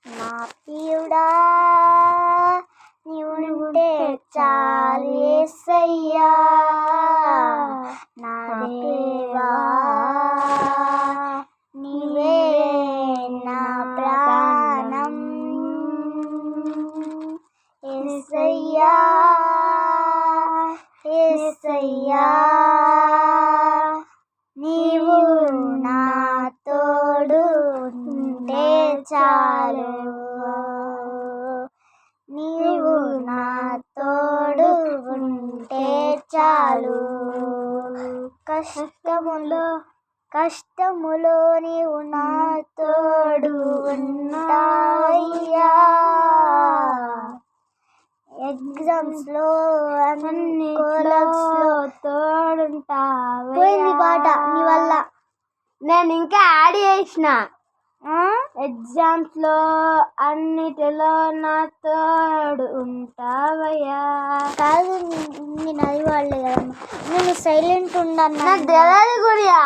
నా ప్రియుడా నీవుంటే చాలు యేసయ్యా, నా దేవా నీవే నా ప్రాణం. యేసయ్యా యేసయ్యా నీవు నా తోడు ఉంటే చాలు, నీవు నా తోడు ఉంటే చాలు. కష్టములో నీవు నా తోడు ఉంటావయ్యా, ఎగ్జామ్స్ లో అన్ని కోలర్స్ లో తోడుంటావయ్యా. పోయింది పాట నీ వల్ల, నేను ఇంకా యాడ్ చేసిన. ఎగ్జామ్స్ లో అన్నిటిలో నా తోడు ఉంటావయ్యా. కాదు నది వాళ్ళే కదా, నేను సైలెంట్ ఉండన్నా. నాకు తెలియదు గురియా.